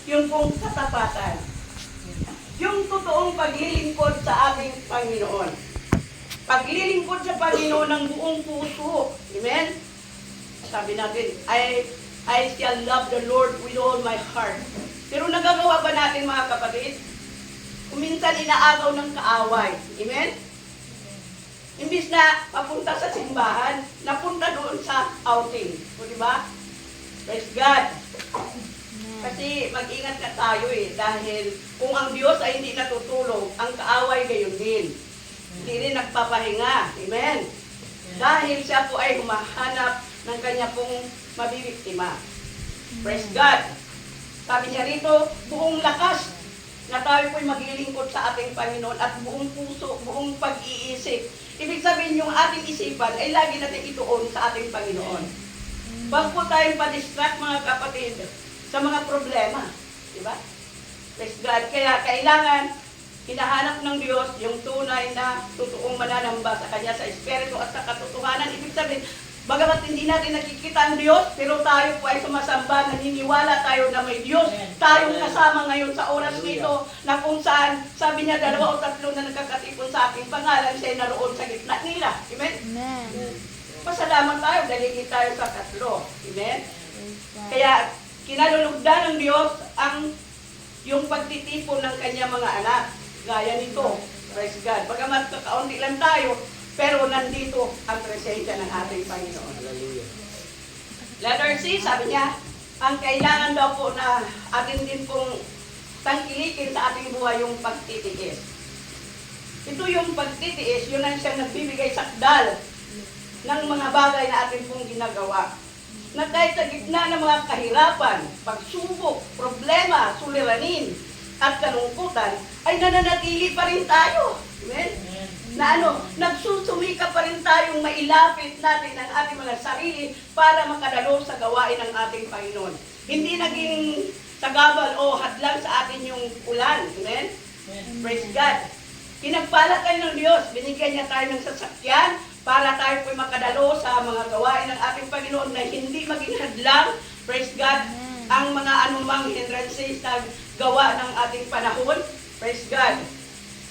yung pong katapatan. Yung totoong paglilingkod sa ating Panginoon. Paglilingkod sa Panginoon ng buong puso. Amen? Sabi natin, I shall love the Lord with all my heart. Pero nagagawa ba natin mga kapatid? Kuminsan inaagaw ng kaaway. Amen? Imbis na papunta sa simbahan, napunta doon sa outing. O diba? Praise God. Kasi mag-ingat ka tayo dahil kung ang Diyos ay hindi natutulog, ang kaaway gayon din. Hindi rin nagpapahinga. Amen? Dahil siya po ay humahanap ng kanya pong mabibiktima. Praise God. Sabi niya rito, buong lakas na tayo po'y maglilingkod sa ating Panginoon at buong puso, buong pag-iisip. Ibig sabihin yung ating isipan ay lagi natin ituon sa ating Panginoon. Huwag po tayong pa-distract mga kapatid sa mga problema. Diba? Praise God. Kaya kailangan hinahanap ng Diyos yung tunay na totoong mananamba sa Kanya sa Espiritu at sa katotohanan. Ibig sabihin, bagamat hindi natin nakikita ang Diyos, pero tayo po ay sumasamba, naniniwala tayo na may Diyos. Tayong kasama ngayon sa oras nito na kung saan, sabi niya, 2 o 3 na nagkakatipon sa aking pangalan, siya ay naroon sa gitna nila. Amen? Amen. Pasalamat tayo, dalili tayo sa 3. Amen? Kaya, kinalulugdan ng Diyos yung pagtitipon ng kanya mga anak. Gaya nito. Praise God. Bagamat kakaunti lang tayo, pero nandito ang presensya ng ating Panginoon. Letter C, sabi niya, ang kailangan daw po na atin din pong tangkilikin sa ating buhay yung pagtitiis. Ito yung pagtitiis, yun ang siyang nagbibigay sakdal ng mga bagay na atin pong ginagawa. Na kahit sa gitna ng mga kahirapan, pagsubok, problema, suliranin, at kalungkutan, ay nananatili pa rin tayo. Amen? Na nagsusumika pa rin tayong mailapit natin ang ating mga sarili para makadalo sa gawain ng ating Panginoon. Hindi naging sagabal o hadlang sa atin yung ulan. Amen? Praise God. Pinagpala tayo ng Diyos. Binigyan niya tayo ng sasakyan para tayo po'y makadalo sa mga gawain ng ating Panginoon na hindi maging hadlang. Praise God. Ang mga anumang hindrances na gawa ng ating panahon. Praise God.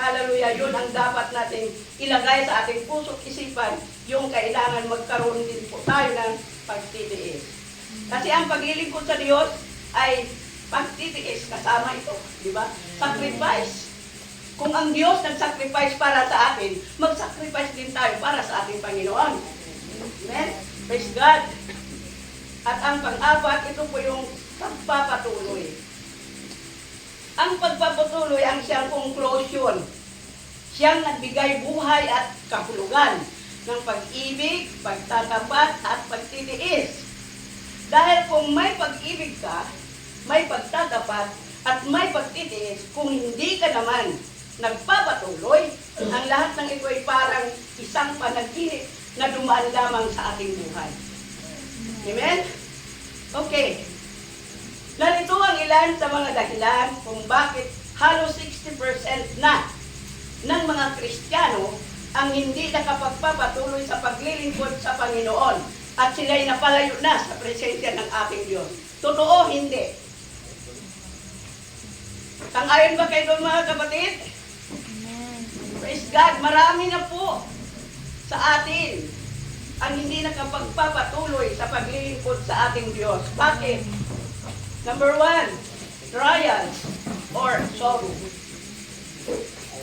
Hallelujah. Yun ang dapat natin ilagay sa ating puso't isipan. Yung kailangan magkaroon din po tayo ng pagtitiis. Kasi ang paglilingkod sa Diyos ay pagtitiis. Kasama ito. Di ba? Sacrifice. Kung ang Diyos nag-sacrifice para sa atin, mag-sacrifice din tayo para sa ating Panginoon. Amen? Praise God. At ang pang-apat, ito po yung pagpapatuloy. Ang pagpapatuloy ang siyang conclusion. Siyang nagbigay buhay at kahulugan ng pag-ibig, pagtatapat at pagtitiis. Dahil kung may pag-ibig ka, may pagtatapat at may pagtitiis, kung hindi ka naman nagpapatuloy, ang lahat ng ito ay parang isang panaginip na dumaan lamang sa ating buhay. Amen? Okay. Narito ang ilan sa mga dahilan kung bakit halos 60% na ng mga Kristiyano ang hindi nakapagpapatuloy sa paglilingkod sa Panginoon at sila'y napalayo na sa presensya ng ating Diyos. Totoo, hindi. Sang-ayon ba kayo doon mga kapatid? Praise God, marami na po sa atin ang hindi nakapagpapatuloy sa paglilingkod sa ating Diyos. Bakit? Number 1, trials or sorrow.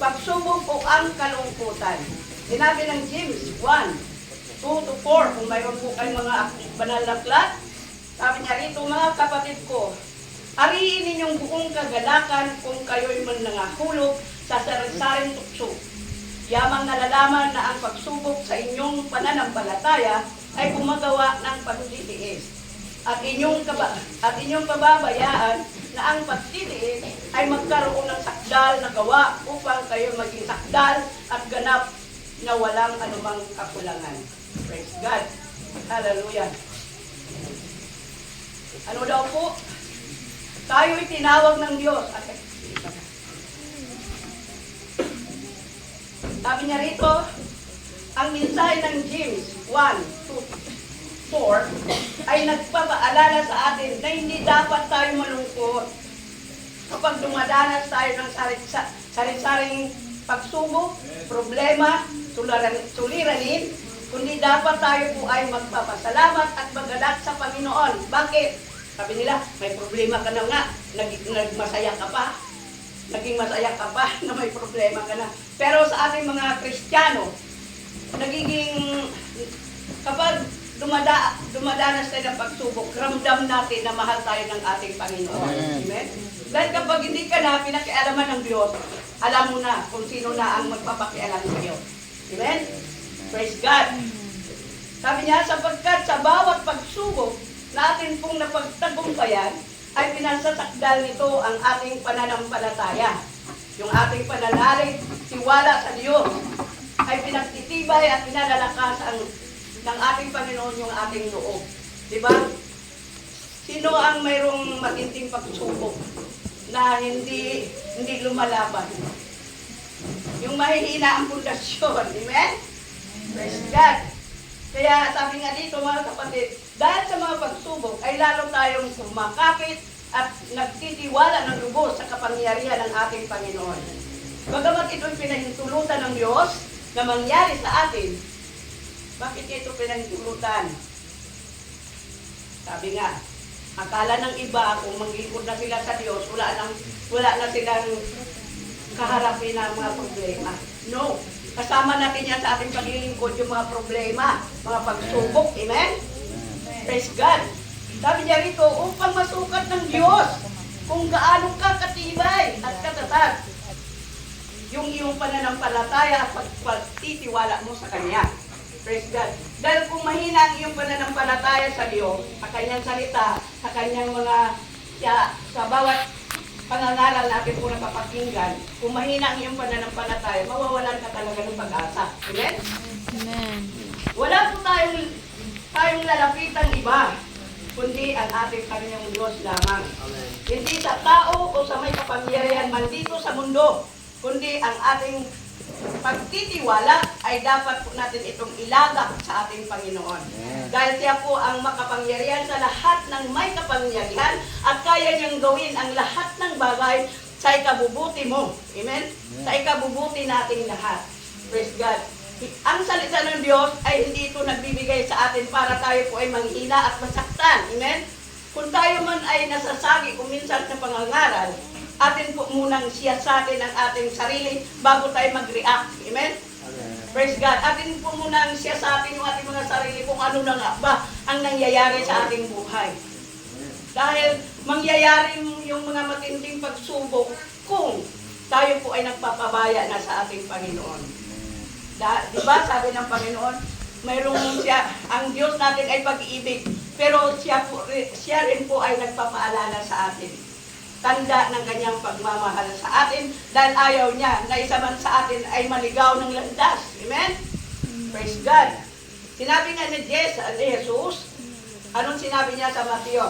Pagsubok o ang kalungkutan. Sinabi ng James 1:2-4, kung mayroon po kayong mga banal na aklat, sabi niya rito, mga kapatid ko, ariin ninyong buong kagalakan kung kayo'y manangahulog sa sarisaring tukso. Yamang nalalaman na ang pagsubok sa inyong pananampalataya ay gumagawa ng pagtitiis. At inyong pababayaan na ang pagtitiis ay magkaroon ng sakdal na gawa upang kayo maging sakdal at ganap na walang anumang kakulangan. Praise God. Hallelujah. Ano daw po? Tayo'y tinawag ng Diyos. Sabi niya rito, ang mensahe ng James 1:4 ay nagpapaalala sa atin na hindi dapat tayo malungkot. kapag dumadanas tayo ng sari-saring pagsubok, problema, suliranin, kundi dapat tayo po ay magpapasalamat at magalak sa Panginoon. Bakit? Sabi nila, may problema ka na nga, nagmasaya ka pa. Naging masaya ka pa na may problema ka na. Pero sa ating mga Kristiyano, kapag dumadanas tayo ng pagsubok, ramdam natin na mahal tayo ng ating Panginoon. Amen? Dahil kapag hindi ka na pinakialaman ng Diyos, alam mo na kung sino na ang magpapakialam sa iyo. Amen? Praise God. Sabi niya, sapagkat sa bawat pagsubok natin pong napagtagumpayan, ay pinasasakdal nito ang ating pananampalataya. Yung ating pananalig, tiwala sa Diyos, ay pinagtitibay at pinalalakas ng ating Panginoon yung ating loob. Diba? Sino ang mayroong matinding pagsubok na hindi lumalaban? Yung mahihina ang pundasyon. Amen? Praise God. Kaya sabi nga dito mga kapatid, dahil sa mga pagsubok ay lalo tayong kumakapit at nagtitiwala ng lubos sa kapangyarihan ng ating Panginoon. Bagamat ito'y pinahintulutan ng Diyos na mangyari sa atin, bakit ito pinahintulutan? Sabi nga, akala ng iba kung maglingkod na sila sa Diyos, wala na silang kaharapin ng mga problema. No. Kasama natin yan sa ating paglilingkod yung mga problema, mga pagsubok. Amen? Praise God. Sabi niya rito, upang masukat ng Diyos kung gaano ka katibay at katatag yung iyong pananampalataya at pagtitiwala mo sa Kanya. Praise God. Dahil kung mahina ang iyong pananampalataya sa Diyos, sa Kanyang salita, sa Kanyang sa bawat pangangaral natin po napapakinggan, kung mahina ang iyong pananampalataya, mawawalan ka talaga ng pag-asa. Amen? Amen. Wala po tayong lalapitan iba, kundi ang ating Panginoong Diyos lamang. Amen. Hindi sa tao o sa may kapangyarihan man dito sa mundo, kundi ang ating pagtitiwala ay dapat po natin itong ilagak sa ating Panginoon. Yeah. Dahil siya po ang makapangyarihan sa lahat ng may kapangyarihan at kaya niyang gawin ang lahat ng bagay sa ikabubuti mo. Amen? Yeah. Sa ikabubuti nating lahat. Praise God. Ang salita ng Diyos ay hindi ito nagbibigay sa atin para tayo po ay manghina at masaktan. Amen? Kung tayo man ay nasasagi kung minsan na pangangaral, atin po munang siyasatin ang ating sarili bago tayo mag-react. Amen? Amen? Praise God. Atin po munang siyasatin yung ating mga sarili kung ano na nga ba ang nangyayari sa ating buhay. Dahil mangyayari yung mga matinding pagsubok kung tayo po ay nagpapabaya na sa ating Panginoon. Diba sabi ng Panginoon, mayroong ang Diyos natin ay pag-ibig, pero siya rin po ay nagpapaalala sa atin. Tanda ng kanyang pagmamahal sa atin dahil ayaw niya na isa man sa atin ay maligaw ng landas. Amen? Praise God. Sinabi nga ni Jesus, anong sinabi niya sa Mateo?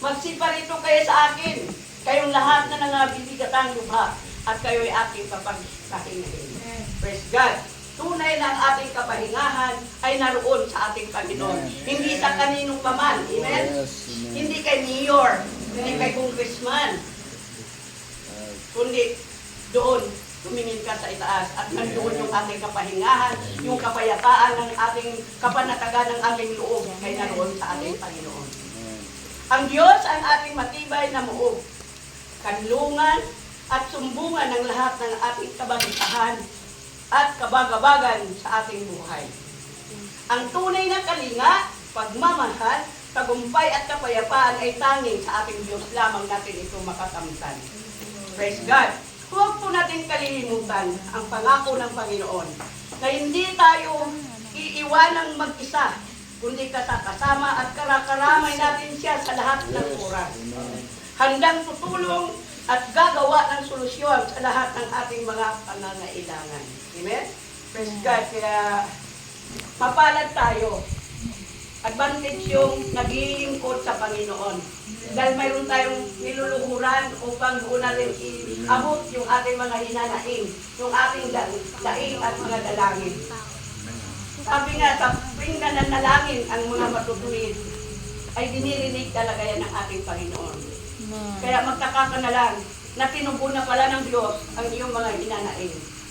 Magsiparito kayo sa akin, kayong lahat na nangabibigatang lubha, at kayo'y aking kapagpahingahin. Praise God. Tunay na ang ating kapahingahan ay naroon sa ating Panginoon. Hindi sa kaninong paman. Amen? Hindi kay mayor, hindi kay congressman, kundi doon tumingin ka sa itaas at nandoon yung ating kapahingahan, yung kapayapaan ng ating kapanatagan ng ating loob ay naroon sa ating Panginoon. Ang Diyos ang ating matibay na muog, kanlungan at sumbungan ng lahat ng ating kabagisahan at kabagabagan sa ating buhay. Ang tunay na kalinga, pagmamahal, tagumpay at kapayapaan ay tanging sa ating Diyos lamang natin ito makakamtan. Praise God. Huwag po natin kalilimutan ang pangako ng Panginoon na hindi tayo iiwanang mag-isa, kundi kasama at karakaramay natin siya sa lahat ng oras. Handang tutulong at gagawa ng solusyon sa lahat ng ating mga pangangailangan. Amen? Praise God. Kaya mapalad tayo. Advantage yung naglilingkod sa Panginoon. Dahil mayroon tayong niluluhuran upang doon natin iabot yung ating mga hinanaing, yung ating daing at mga dalangin. Sabi nga, sa tuwing nananalangin ang mga matutuwid, ay dinirinig talaga yan ng ating Panginoon. Kaya magtaka ka na lang na tinubo na pala ng Diyos ang iyong mga hinanaing.